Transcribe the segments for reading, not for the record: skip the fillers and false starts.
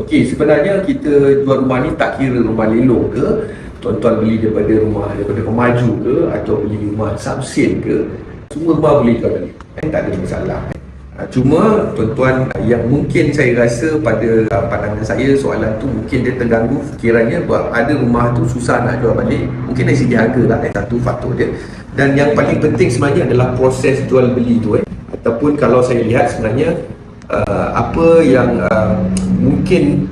Okey, sebenarnya kita jual rumah ni tak kira rumah lelong ke, tuan-tuan beli daripada pemaju ke, atau beli rumah subsale ke, semua rumah boleh jual balik. Tak ada masalah. Cuma tuan-tuan yang mungkin saya rasa pada pandangan saya soalan tu mungkin dia terganggu fikirannya sebab ada rumah tu susah nak jual balik. Mungkin dari segi harga lah, satu faktor dia. Dan yang paling penting sebenarnya adalah proses jual beli tu ataupun kalau saya lihat sebenarnya apa yang mungkin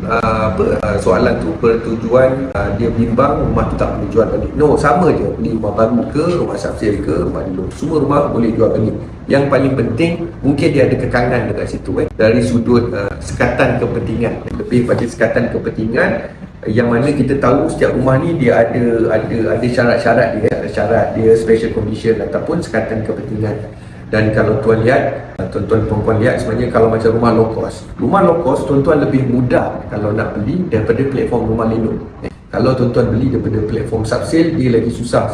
soalan tu bertujuan dia bimbang rumah tu tak boleh jual balik. No, sama je beli rumah baru ke, rumah subsale ke, rumah dulu, semua rumah boleh jual balik. Yang paling penting mungkin dia ada kekangan dekat situ dari sudut sekatan kepentingan, lebih pada sekatan kepentingan yang mana kita tahu setiap rumah ni dia ada syarat-syarat dia, syarat dia special condition ataupun sekatan kepentingan. Dan kalau tuan lihat, tuan-tuan perempuan lihat sebenarnya kalau macam rumah low cost tuan-tuan lebih mudah kalau nak beli daripada platform rumah lelong. Kalau tuan-tuan beli daripada platform subsale dia lagi susah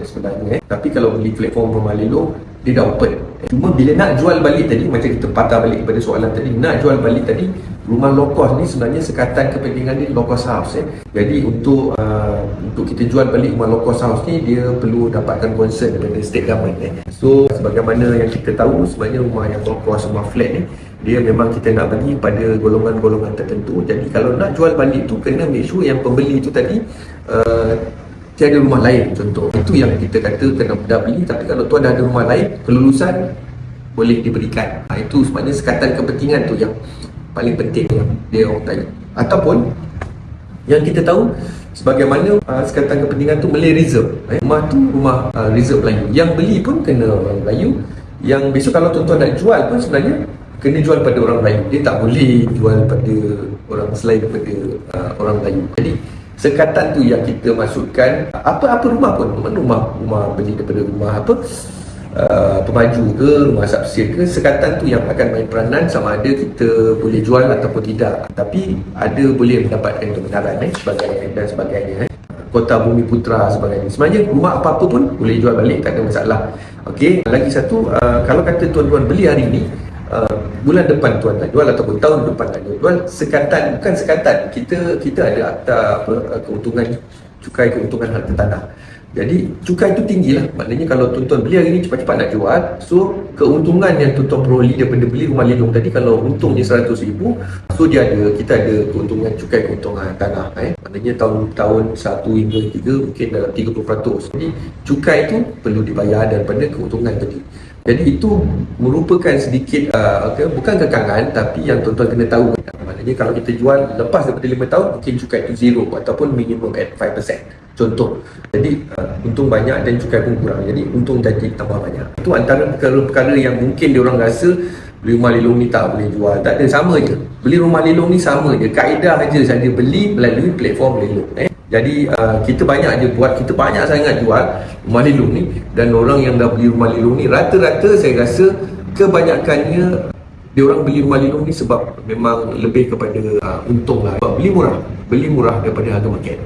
sebenarnya. Tapi kalau beli platform rumah lelong dia dah open. Cuma bila nak jual balik tadi, macam kita patah balik kepada soalan tadi, nak jual balik tadi, rumah low cost ni sebenarnya sekatan kepentingan dia low cost house. Jadi untuk kita jual balik rumah low cost house ni, dia perlu dapatkan concern daripada state government. So sebagaimana yang kita tahu sebenarnya rumah yang low cost, rumah flat ni, dia memang kita nak bagi pada golongan-golongan tertentu. Jadi kalau nak jual balik tu kena make sure yang pembeli tu tadi tiada rumah lain contoh. Itu yang kita kata kena dah beli. Tapi kalau tuan dah ada rumah lain, kelulusan boleh diberikan. Itu sebenarnya sekatan kepentingan tu yang paling penting yang dia orang tanya. Ataupun yang kita tahu sebagaimana sekatan kepentingan tu Malay reserve. Rumah tu rumah reserve Melayu. Yang beli pun kena orang Melayu. Yang besok kalau tuan-tuan nak jual pun sebenarnya kena jual pada orang Melayu. Dia tak boleh jual pada orang selain daripada orang Melayu. Jadi sekatan tu yang kita masukkan. Apa rumah pun, rumah beli daripada rumah pemaju ke, rumah subsale ke, sekatan tu yang akan main peranan sama ada kita boleh jual ataupun tidak. Tapi ada boleh mendapatkan kebenaran dan sebagainya. Kota Bumi Putra sebagainya. Sebenarnya rumah apa-apa pun boleh jual balik, tak ada masalah. Okey, lagi satu, kalau kata tuan-tuan beli hari ni, bulan depan tuan nak jual ataupun tahun depan nak jual, sekatan, bukan sekatan, kita ada akta keuntungan, cukai keuntungan harta tanah. Jadi cukai itu tinggi lah. Maknanya kalau tuan-tuan beli hari ni cepat-cepat nak jual, so keuntungan yang tuan-tuan peroleh daripada beli rumah lelong tadi, kalau untungnya 100,000, so kita ada keuntungan cukai keuntungan tanah. Maknanya tahun 1 hingga 3 mungkin dalam 30%. Jadi cukai itu perlu dibayar daripada keuntungan tadi. Jadi itu merupakan sedikit bukan kekangan, tapi yang tuan-tuan kena tahu. Maknanya kalau kita jual lepas daripada 5 tahun, mungkin cukai itu 0 ataupun minimum at 5%. Contoh. Jadi untung banyak dan cukai pun kurang. Jadi untung jadi tambah banyak. Itu antara perkara-perkara yang mungkin diorang rasa beli rumah lelong ni tak boleh jual. Tak ada, sama je. Beli rumah lelong ni sama je. Kaedah aja saja beli melalui platform lelong. Jadi kita banyak sangat jual rumah lelong ni, dan orang yang dah beli rumah lelong ni rata-rata saya rasa kebanyakannya dia orang beli rumah lelong ni sebab memang lebih kepada untung lah. Sebab beli murah daripada harga market.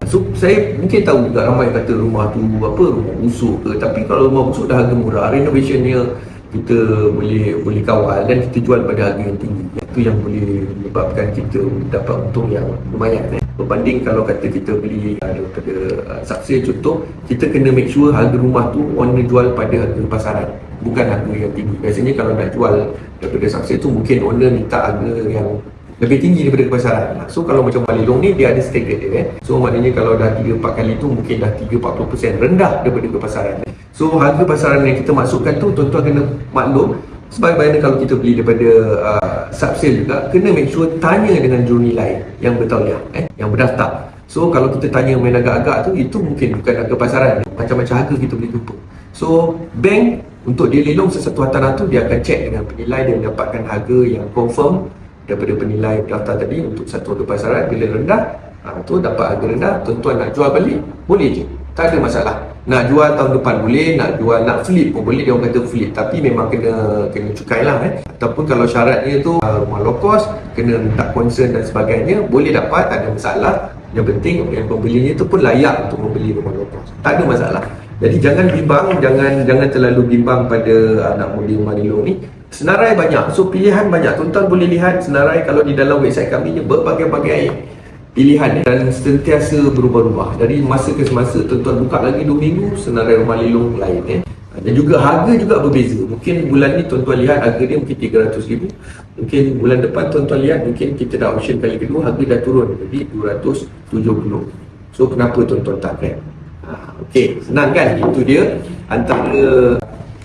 So saya mungkin tahu juga ramai kata rumah tu rumah busuk ke, tapi kalau rumah busuk dah harga murah, renovationnya kita boleh kawal dan kita jual pada harga yang tinggi. Itu yang boleh menyebabkan kita dapat untung yang lumayan. Berbanding kalau kata kita beli daripada subsale contoh, kita kena make sure harga rumah tu owner jual pada harga pasaran, bukan harga yang tinggi. Biasanya kalau nak jual daripada subsale tu mungkin owner minta harga yang lebih tinggi daripada pasaran. So kalau macam rumah lelong ni dia ada stagger dia. So maknanya kalau dah 3-4 kali tu mungkin dah 3-40% rendah daripada pasaran. So harga pasaran yang kita masukkan tu tuan-tuan kena maklum. Sebagaimana kalau kita beli daripada subsale juga, kena make sure tanya dengan jurnilai yang bertauliah, yang berdaftar. So kalau kita tanya main agak-agak tu, itu mungkin bukan harga pasaran. Macam-macam harga kita boleh jumpa. So bank untuk dia lelong sesuatu hartanah tu, dia akan check dengan penilai dan mendapatkan harga yang confirm daripada penilai berdaftar tadi untuk satu harga pasaran. Bila rendah, tu dapat harga rendah, tuan-tuan nak jual balik, boleh je. Tak ada masalah. Nak jual tahun depan boleh, nak flip pun boleh, dia orang kata flip, tapi memang kena cukai lah. Ataupun kalau syaratnya tu rumah low cost, kena minta concern dan sebagainya, boleh dapat, tak ada masalah. Yang penting yang pembelinya tu pun layak untuk membeli rumah low cost, tak ada masalah. Jadi jangan bimbang, jangan terlalu bimbang pada nak beli rumah lelong ni. Senarai banyak, so pilihan banyak. Tuan-tuan boleh lihat senarai kalau di dalam website kami ni berbagai-bagai pilihan dan sentiasa berubah-ubah. Dari masa ke semasa, tuan-tuan buka lagi 2 minggu, senarai rumah lelong lain. Dan juga harga juga berbeza. Mungkin bulan ni tuan-tuan lihat harga dia mungkin 300,000. Mungkin bulan depan tuan-tuan lihat mungkin kita dah option kali kedua, harga dah turun jadi 270. So kenapa tuan-tuan tak grab? Okey, senang kan? Itu dia antara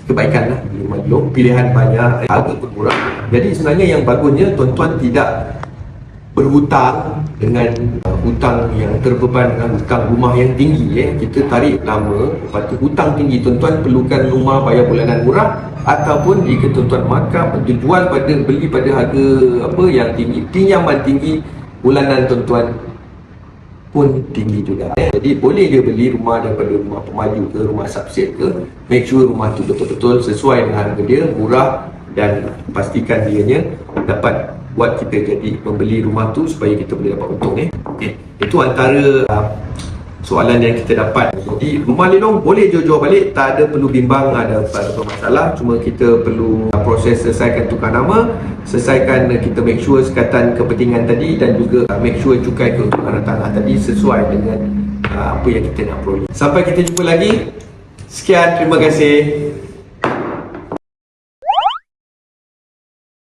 kebaikan lah di rumah lelong. Pilihan banyak, harga pun murah. Jadi sebenarnya yang bagusnya tuan-tuan tidak berhutang dengan hutang yang terbeban dengan hutang rumah yang tinggi. Kita tarik lama, lepas tu hutang tinggi. Tuan-tuan perlukan rumah bayar bulanan murah, ataupun jika tuan-tuan makan jual pada beli pada harga apa yang tinggi, pinjaman tinggi, bulanan tuan-tuan pun tinggi juga. Jadi boleh je beli rumah daripada rumah pemaju ke rumah subset ke, make sure rumah tu betul-betul sesuai dengan harga dia, murah, dan pastikan dianya dapat buat kita jadi membeli rumah tu supaya kita boleh dapat untung. Okay. Itu antara soalan yang kita dapat. Jadi rumah lelong boleh jual balik, tak ada perlu bimbang ada apa masalah. Cuma kita perlu proses selesaikan tukar nama, selesaikan kita make sure sekatan kepentingan tadi, dan juga make sure cukai keuntungan tanah tadi sesuai dengan apa yang kita nak peroleh. Sampai kita jumpa lagi. Sekian, terima kasih.